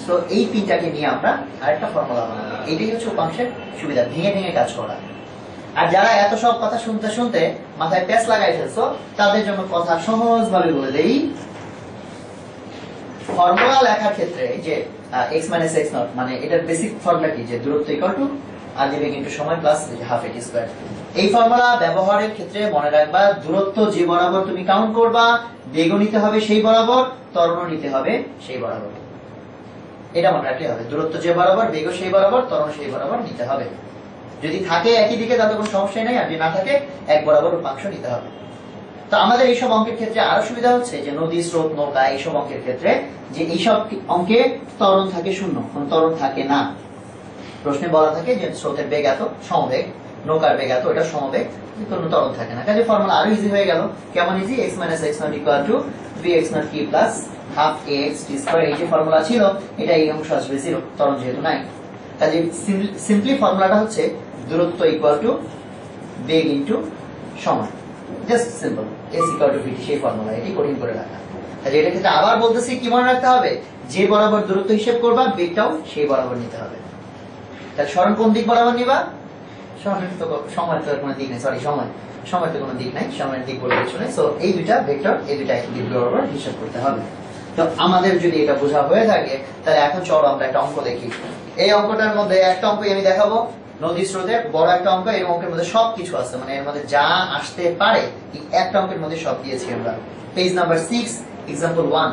So এই তিনটাকে নিয়ে আমরা আরেকটা ফর্মুলা বানাবো। এটাই হচ্ছে উপাংশের সুবিধা, ভেঙে ভেঙে কাজ করা। আর যারা এত সব কথা শুনতে শুনতে মাথায় প্যাচ লাগাই ফেলছো তাদের জন্য কথা সহজ ভাবে বলে দেই। ফর্মুলা লেখার ক্ষেত্রে যে x - x নট মানে এটার বেসিক ফর্মুলা কি, যে দূরত্ব ইকুয়াল টু আগে বেগ ইনটু সময় প্লাস হাফ এটি স্কয়ার। এই ফর্মুলা ব্যবহারের ক্ষেত্রে মনে রাখবা, দূরত্ব যে বরাবর তুমি কাউন্ট করবা, বেগ নিতে হবে সেই বরাবর, ত্বরণ নিতে হবে সেই বরাবর। এটা মনে রাখতে হবে, দূরত্ব যে বরাবর, বেগ সেই বরাবর, ত্বরণ সেই বরাবর নিতে হবে। যদি থাকে একই দিকে তাহলে কোনো সমস্যাই নাই, আর যদি না থাকে এক বরাবর উপাংশ নিতে হবে। তো আমাদের এইসব অঙ্কের ক্ষেত্রে আরো সুবিধা হচ্ছে যে নদী, স্রোত, নৌকা এইসব অঙ্কের ক্ষেত্রে যে এইসব অঙ্কে ত্বরণ থাকে শূন্য, কোনো ত্বরণ থাকে না। প্রশ্নে বলা থাকে যে স্রোতের বেগ এত, সমবেগ, নৌকার বেগ এত, এটা সমবেগ, কোনো ত্বরণ থাকে না। কাজে ফর্মুলা আরো ইজি হয়ে গেল। কেমন easy? x - x not equal to 3x not t plus half ax t square. এই যে ফর্মুলা ছিল এটা এই অংশ আসবে 0, ত্বরণ যেহেতু নাই। কাজে সিম্পলি ফর্মুলাটা হচ্ছে দূরত্ব ইকুয়াল টু বেগ ইনটু সময়, just simple. s equal to vt, সেই ফর্মুলা, এটি কঠিন করে রাখা। কাজে এটা ক্ষেত্রে আবার বলতেছি কি মনে রাখতে হবে, যে বরাবর দূরত্ব হিসেব করবা বেগটাও সেই বরাবর নিতে হবে। তাহলে সরণ কোন দিক বরাবর নিবা? সময়ের তো কোনো দিক নেই, সরি সময়ের তো কোনো দিক নাই, সময়ের দিক বলে কিছু নেই। সো এই দুইটা ভেক্টর, এই দুইটা একই দিক বরাবর হিসাব করতে হবে। তো আমাদের যদি এটা বোঝা হয়ে থাকে তাহলে এখন চলো আমরা একটা অঙ্ক দেখি। এই অঙ্কটার মধ্যে একটা অঙ্ক আমি দেখাবো, নদী স্রোতের বড় একটা অঙ্ক। এই অঙ্কের মধ্যে সবকিছু আছে, মানে এর মধ্যে যা আসতে পারে এই একটা অঙ্কের মধ্যে সব দিয়েছি আমরা। Page number 6, example 1।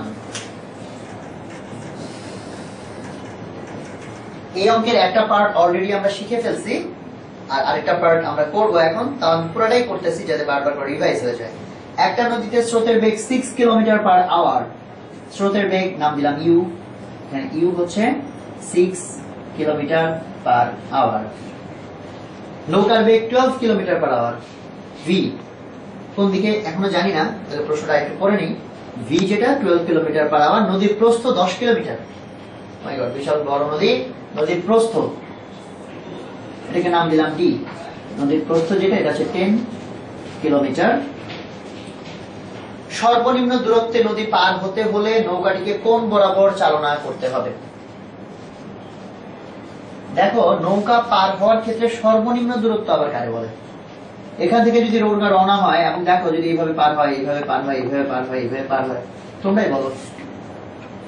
এই অঙ্কের একটা পার্ট অলরেডি আমরা শিখে ফেলছি, আর আরেকটা পার্ট আমরা করব এখন। তাও আমি পুরোটাই করতেছি যাতে বারবার করে রিভাইজ হয়ে যায়। একটা নদীতে স্রোতের বেগ 6 কিলোমিটার পার আওয়ার। স্রোতের বেগ নাম দিলাম ইউ, এখানে ইউ হচ্ছে 6 কিলোমিটার পার আওয়ার। নৌকার বেগ 12 কিলোমিটার পার আওয়ার। ভি কোন দিকে এখনো জানি না, তাহলে প্রশ্নটা একটু পড়ে নিই। ভি যেটা 12 কিলোমিটার পার আওয়ার, নদীর প্রস্থ 10 কিলোমিটার। মাই গড, বিশাল বড় নদী, নদীর প্রস্থ, এটাকে নাম দিলাম ডি। নদীর প্রস্থ যেটা, এটা হচ্ছে 10 কিলোমিটার। সর্বনিম্ন দূরত্বে নদী পার হতে হলে নৌকাটিকে কোন বরাবর চালনা করতে হবে? দেখো, নৌকা পার হওয়ার ক্ষেত্রে সর্বনিম্ন দূরত্ব আবার কারে বলে? এখান থেকে যদি নৌকা রওনা হয় এবং দেখো যদি এইভাবে পার হয়, এইভাবে পার হয়, এইভাবে পার হয়, এইভাবে পার হয়, তোমরাই বলো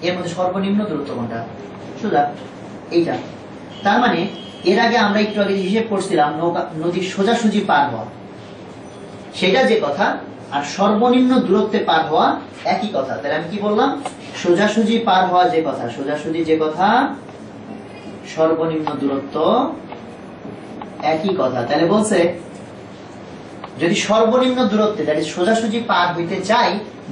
এর মধ্যে সর্বনিম্ন দূরত্ব কোনটা? সোজা এইটা। তার মানে এর আগে আমরা একটু আগে হিসেব করছিলাম নৌকা নদীর সোজাসুজি পার হওয়া, সেটা যে কথা, আর সর্বনিম্ন দূরত্বে পার হওয়া একই কথা। তাহলে আমি কি বললাম? সোজাসুজি পার হওয়া যে কথা, সোজাসুজি যে কথা, সর্বনিম্ন দূরত্ব একই কথা। তাহলে বলছে যদি সর্বনিম্ন দূরত্বে সোজাসুজি পার হইতে চাই,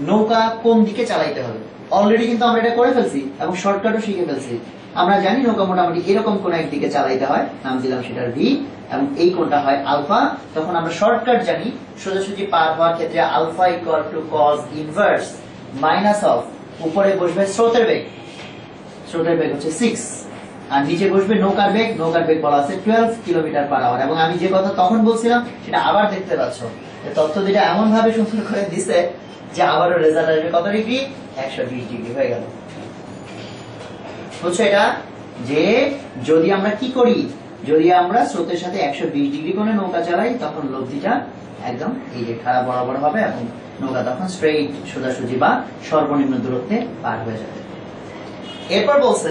নৌকা কোন দিকে চালাইতে হবে? অলরেডি কিন্তু আমরা এটা করে ফেলছি এবং শর্টকাটও শিখে ফেলছি। আমরা জানি নৌকা মোটামুটি এরকম কোন একদিকে চালাইতে হয়, নাম দিলাম সেটার ভি, এবং এই কোণটা হয় আলফা। তখন আমরা শর্টকাট জানি, সোজাসুজি পার হওয়ার ক্ষেত্রে alpha equal to cos inverse minus of, উপরে বসবে স্রোতের বেগ, স্রোতের বেগ হচ্ছে 6, আর নিচে বসবে নৌকার বেগ, নৌকার বেগ বলা আছে 12 কিলোমিটার পার আওয়ার। এবং আমি যে কথা তখন বলছিলাম সেটা আবার দেখতে পাচ্ছ, তথ্য যেটা এমন ভাবে সুন্দর করে দিছে যে আবারও রেজাল্ট আসবে কত ডিগ্রি? 120 ডিগ্রি হয়ে গেল। বুঝছো এটা? যে যদি আমরা কি করি, যদি আমরা স্রোতের সাথে 120 ডিগ্রি কোণে নৌকা চালাই, তখন লব্ধিটা একদম এই যে খাড়া বরাবর হবে এবং নৌকা তখন স্ট্রেইট সোজাসুজি বা সর্বনিম্ন দূরত্বে পার হয়ে যাবে। এরপর বলছে